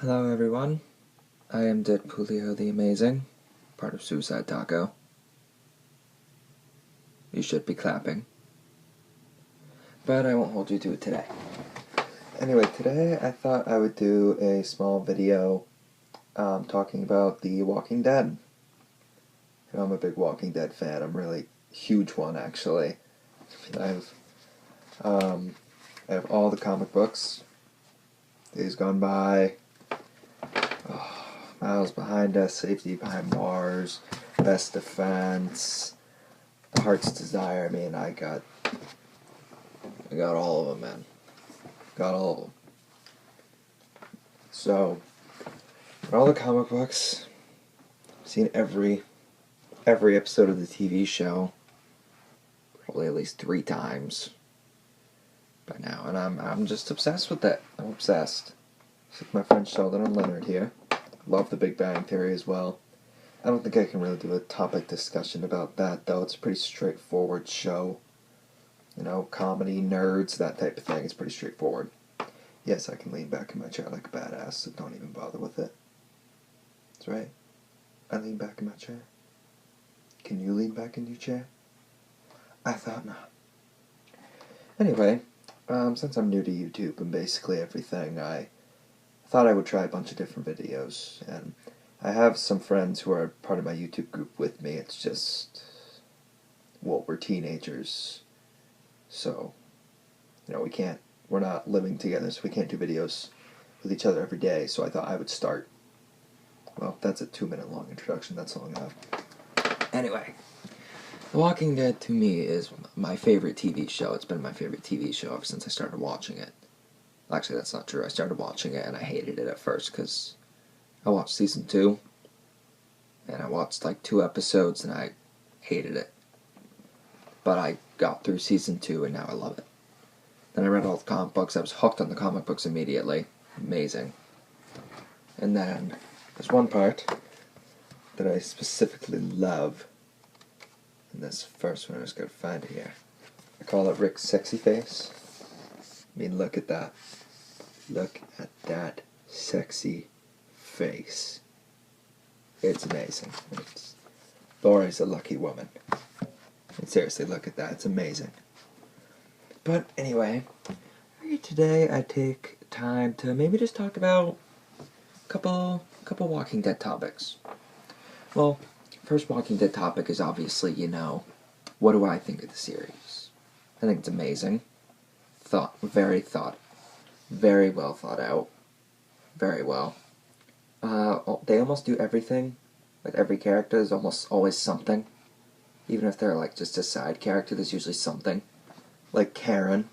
Hello everyone, I am Deadpoolio the Amazing, part of Suicide Taco. You should be clapping. But I won't hold you to it today. Anyway, today I thought I would do a small video talking about The Walking Dead. I'm a big Walking Dead fan. I'm a really huge one, actually. I have all the comic books. Days Gone By, Miles Behind Us, Safety Behind Bars, Best Defense, The Heart's Desire. I mean, I got all of them, man. Got all of them. So, all the comic books. I've seen every episode of the TV show, probably at least 3 times by now, and I'm just obsessed with it. I'm obsessed. It's like my friend Sheldon and Leonard here. Love The Big Bang Theory as well. I don't think I can really do a topic discussion about that, though. It's a pretty straightforward show. You know, comedy, nerds, that type of thing. It's pretty straightforward. Yes, I can lean back in my chair like a badass, so don't even bother with it. That's right. I lean back in my chair. Can you lean back in your chair? I thought not. Anyway, since I'm new to YouTube and basically everything, I thought I would try a bunch of different videos, and I have some friends who are part of my YouTube group with me. It's just, well, we're teenagers, so, you know, we're not living together, so we can't do videos with each other every day, so I thought I would start. Well, that's a 2-minute long introduction, that's long enough. Anyway, The Walking Dead to me is my favorite TV show. It's been my favorite TV show ever since I started watching it. Actually, that's not true. I started watching it and I hated it at first because I watched season 2 and I watched like 2 episodes and I hated it. But I got through season 2 and now I love it. Then I read all the comic books. I was hooked on the comic books immediately. Amazing. And then there's one part that I specifically love. And this first one I just gotta find it here. I call it Rick's sexy face. I mean, look at that. Look at that sexy face. It's amazing. Laura's a lucky woman. And seriously, look at that. It's amazing. But anyway, today I take time to maybe just talk about a couple Walking Dead topics. Well, first Walking Dead topic is obviously, what do I think of the series? I think it's amazing. Very well thought out. Very well. They almost do everything with every character. There's almost always something. Even if they're like just a side character, there's usually something. Like Karen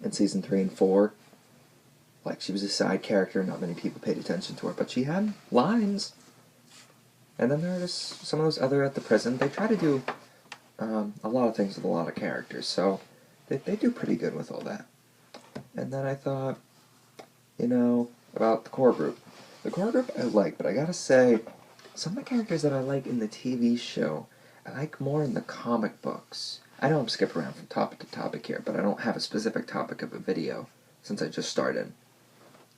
in season 3 and 4. Like, she was a side character, not many people paid attention to her, but she had lines. And then there are just some of those other at the prison. They try to do a lot of things with a lot of characters, so they do pretty good with all that. And then I thought, about the core group. The core group I like, but I gotta say, some of the characters that I like in the TV show, I like more in the comic books. I know I'm skipping around from topic to topic here, but I don't have a specific topic of a video since I just started.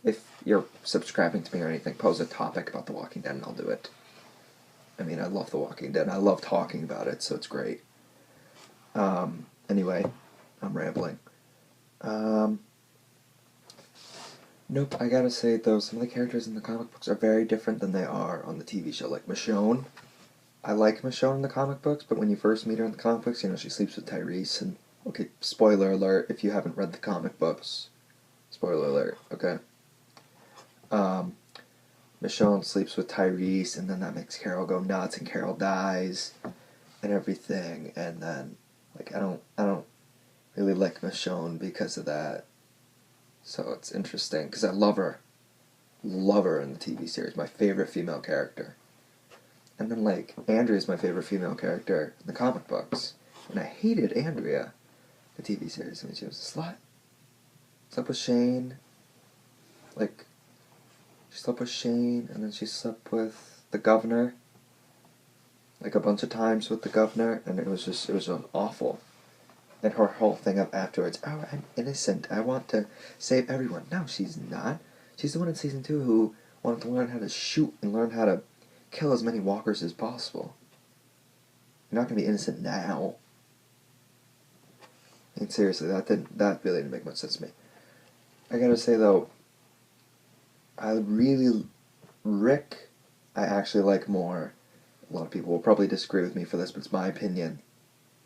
If you're subscribing to me or anything, pose a topic about The Walking Dead and I'll do it. I mean, I love The Walking Dead. I love talking about it, so it's great. Anyway, I'm rambling. Nope, I gotta say, though, some of the characters in the comic books are very different than they are on the TV show. Like Michonne. I like Michonne in the comic books, but when you first meet her in the comic books, she sleeps with Tyrese, and, okay, spoiler alert if you haven't read the comic books. Spoiler alert, okay? Michonne sleeps with Tyrese, and then that makes Carol go nuts, and Carol dies, and everything, and then, like, I don't really like Michonne because of that, so it's interesting, because I love her in the TV series, my favorite female character, and then, like, Andrea's my favorite female character in the comic books, and I hated Andrea in the TV series. I mean, she was a slut, slept with Shane, like, she slept with Shane, and then she slept with the governor, like a bunch of times with the governor, and it was just awful. And her whole thing up afterwards, oh, I'm innocent, I want to save everyone. No, she's not. She's the one in season 2 who wanted to learn how to shoot and learn how to kill as many walkers as possible. You're not going to be innocent now. And seriously, that really didn't make much sense to me. I gotta say though, Rick, I actually like more. A lot of people will probably disagree with me for this, but it's my opinion.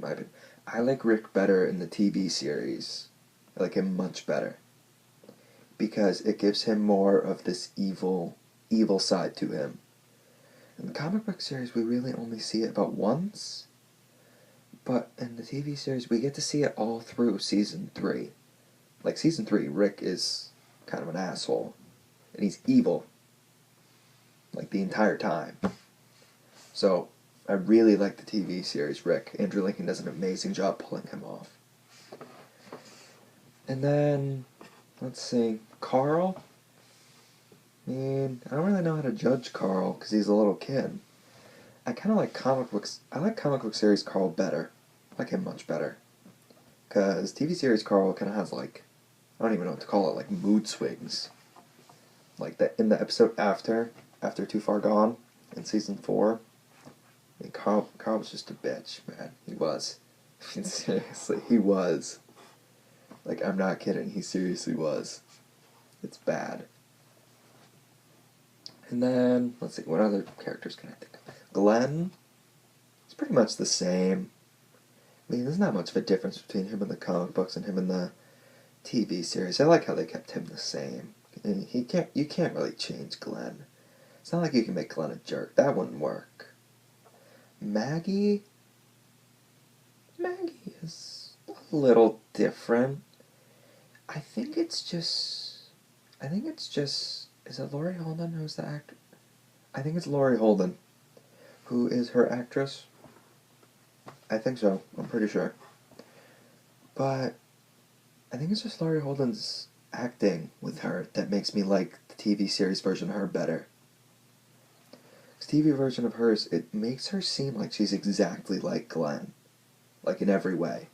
I like Rick better in the TV series. I like him much better. Because it gives him more of this evil side to him. In the comic book series, we really only see it about once. But in the TV series, we get to see it all through Season 3. Like, Season 3, Rick is kind of an asshole. And he's evil. Like, the entire time. So, I really like the TV series Rick. Andrew Lincoln does an amazing job pulling him off. And then, let's see, Carl? I mean, I don't really know how to judge Carl, because he's a little kid. I kind of like comic books. I like comic book series Carl better. I like him much better. Because TV series Carl kind of has, like, I don't even know what to call it, like, mood swings. Like, in the episode after Too Far Gone, in Season 4, I mean, Carl was just a bitch, man. He was. I mean, seriously, he was. Like, I'm not kidding, he seriously was. It's bad. And then, let's see, what other characters can I think of? Glenn? It's pretty much the same. I mean, there's not much of a difference between him in the comic books and him in the TV series. I like how they kept him the same. And you can't really change Glenn. It's not like you can make Glenn a jerk. That wouldn't work. Maggie is a little different. I think it's just, is it Laurie Holden who's the actor? I think it's Laurie Holden who is her actress. I think so. I'm pretty sure. But I think it's just Laurie Holden's acting with her that makes me like the TV series version of her better. This TV version of hers, it makes her seem like she's exactly like Glenn. Like in every way.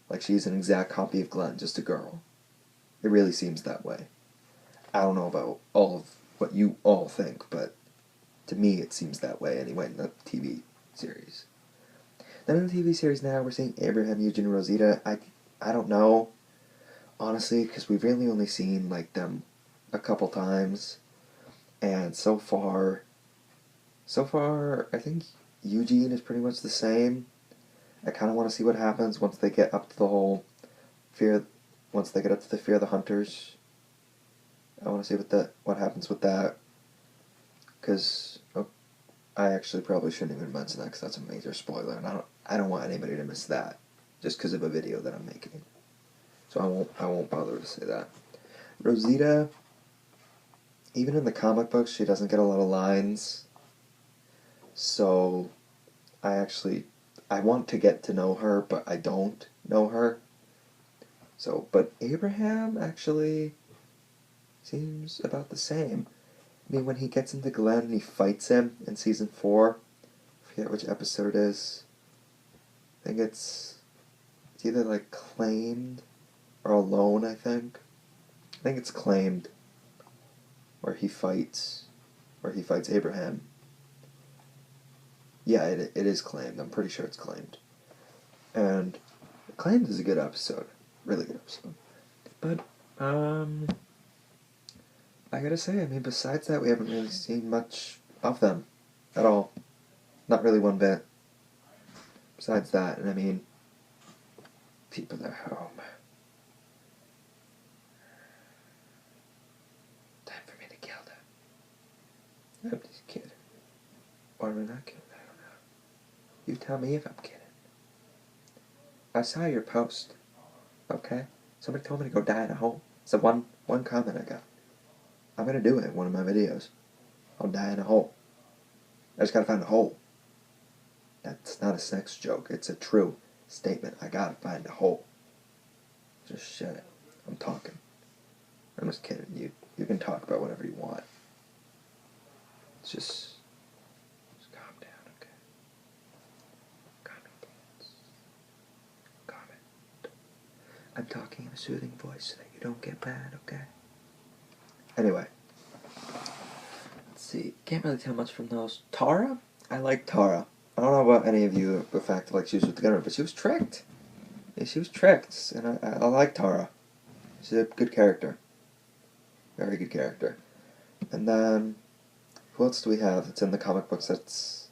Like she's an exact copy of Glenn, just a girl. It really seems that way. I don't know about all of what you all think, but to me it seems that way anyway in the TV series. Then in the TV series now, we're seeing Abraham, Eugene, and Rosita. I don't know, honestly, because we've really only seen, like, them a couple times. And so far, I think Eugene is pretty much the same. I kind of want to see what happens once they get up to the whole once they get up to the fear of the hunters. I want to see what happens with that. Because I actually probably shouldn't even mention that because that's a major spoiler, and I don't want anybody to miss that, just because of a video that I'm making. So I won't bother to say that. Rosita, even in the comic books, she doesn't get a lot of lines. So I want to get to know her, but I don't know her. So, but Abraham actually seems about the same. I mean, when he gets into Glenn and he fights him in Season 4, I forget which episode it is. I think it's either, like, Claimed or Alone, I think. I think it's Claimed, where he fights Abraham. Yeah, it is Claimed. I'm pretty sure it's Claimed. And Claimed is a good episode. Really good episode. But, I gotta say, I mean, besides that, we haven't really seen much of them at all. Not really one bit. Besides that, and I mean, people at home. Time for me to kill them. I'm just kidding. Or am I not kidding? I don't know. You tell me if I'm kidding. I saw your post. Okay? Somebody told me to go die in a hole. It's the one comment I got. I'm gonna do it in one of my videos. I'll die in a hole. I just gotta find a hole. That's not a sex joke. It's a true statement. I gotta find a hole. Just shut it. I'm talking. I'm just kidding. You can talk about whatever you want. It's just calm down, okay? Calm down, please. Calm it. I'm talking in a soothing voice so that you don't get mad, okay? Anyway. see. Can't really tell much from those. Tara? I like Tara. I don't know about any of you, the fact like she was with the gunner, but she was tricked. Yeah, she was tricked, and I like Tara. She's a good character. Very good character. And then, who else do we have that's in the comic books that's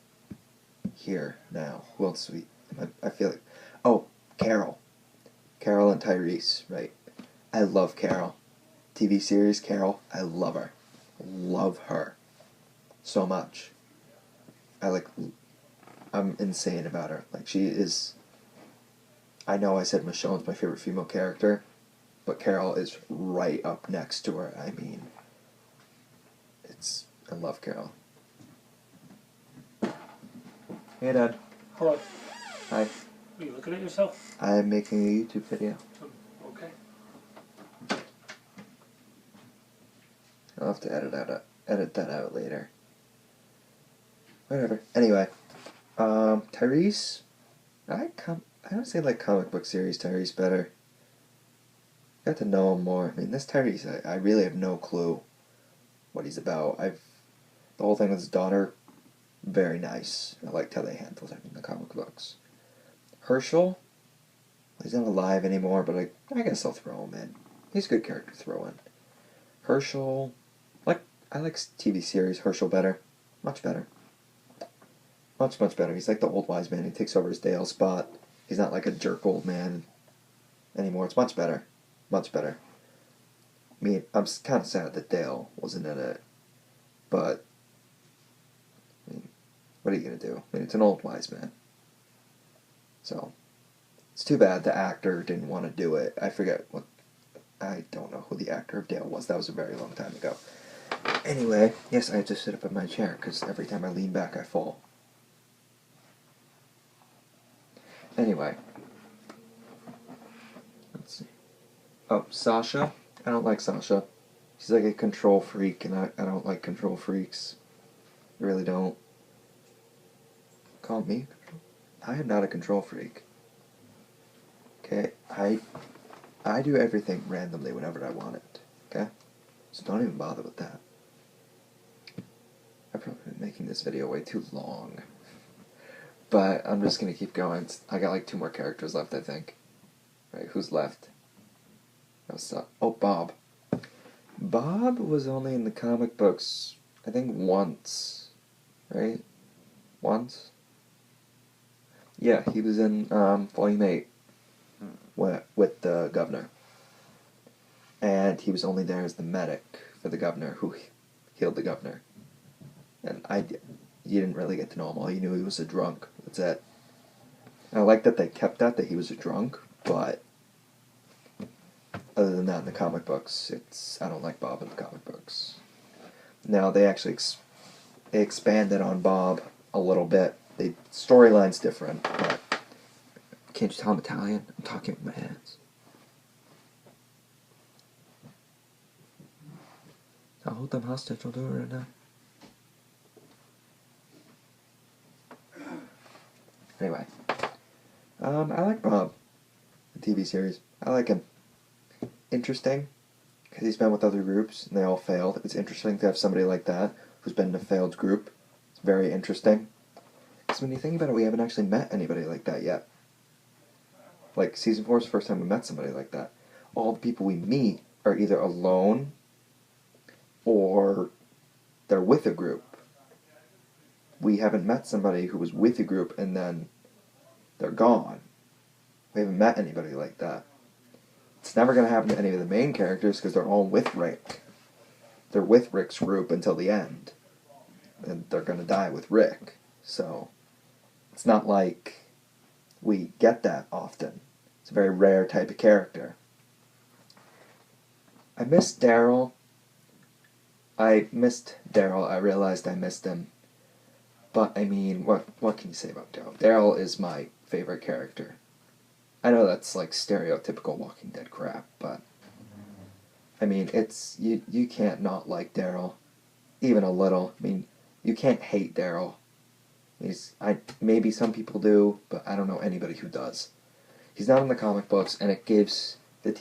here now? Who else do we... I feel like... Oh, Carol. Carol and Tyrese, right. I love Carol. TV series, Carol, I love her. Love her. So much. I'm insane about her. Like, she is... I know I said Michonne's my favorite female character, but Carol is right up next to her. I mean, I love Carol. Hey, Dad. Hello. Hi. Are you looking at yourself? I'm making a YouTube video. Okay. I'll have to edit that out later. Whatever. Anyway, Tyrese, I would say like comic book series Tyrese better. Got to know him more. I mean, this Tyrese, I really have no clue what he's about. The whole thing with his daughter, very nice. I liked how they handled him in the comic books. Herschel, he's not alive anymore, but I guess I'll throw him in. He's a good character to throw in. Herschel, I like TV series Herschel better. Much better. Much, much better. He's like the old wise man. He takes over his Dale spot. He's not like a jerk old man anymore. It's much better. Much better. I mean, I'm kind of sad that Dale wasn't in it. But, I mean, what are you going to do? I mean, it's an old wise man. So, it's too bad the actor didn't want to do it. I don't know who the actor of Dale was. That was a very long time ago. Anyway, yes, I have to sit up in my chair because every time I lean back I fall. Anyway. Let's see. Oh, Sasha. I don't like Sasha. She's like a control freak, and I don't like control freaks. I really don't. Call me? I am not a control freak. Okay? I do everything randomly whenever I want it. Okay? So don't even bother with that. I've probably been making this video way too long. But I'm just going to keep going. I got like 2 more characters left, I think. Right, who's left? Oh, Bob. Bob was only in the comic books, I think, once. Right? Once? Yeah, he was in Volume 8 with the governor. And he was only there as the medic for the governor who healed the governor. And you didn't really get to know him. All you knew he was a drunk. That's it. And I like that they kept that he was a drunk, but other than that in the comic books, I don't like Bob in the comic books. Now, they actually they expanded on Bob a little bit. The storyline's different, but can't you tell I'm Italian? I'm talking with my hands. I'll hold them hostage. I'll do it right now. Anyway, I like Bob, the TV series. I like him. Interesting, because he's been with other groups and they all failed. It's interesting to have somebody like that who's been in a failed group. It's very interesting. Because when you think about it, we haven't actually met anybody like that yet. Like, Season 4 is the first time we met somebody like that. All the people we meet are either alone or they're with a group. We haven't met somebody who was with a group and then they're gone. We haven't met anybody like that. It's never going to happen to any of the main characters because they're all with Rick. They're with Rick's group until the end. And they're going to die with Rick. So, it's not like we get that often. It's a very rare type of character. I missed Daryl. I realized I missed him. But, I mean, what can you say about Daryl? Daryl is my favorite character. I know that's like stereotypical Walking Dead crap, but I mean, you can't not like Daryl, even a little. I mean, you can't hate Daryl. Maybe some people do, but I don't know anybody who does. He's not in the comic books, and it gives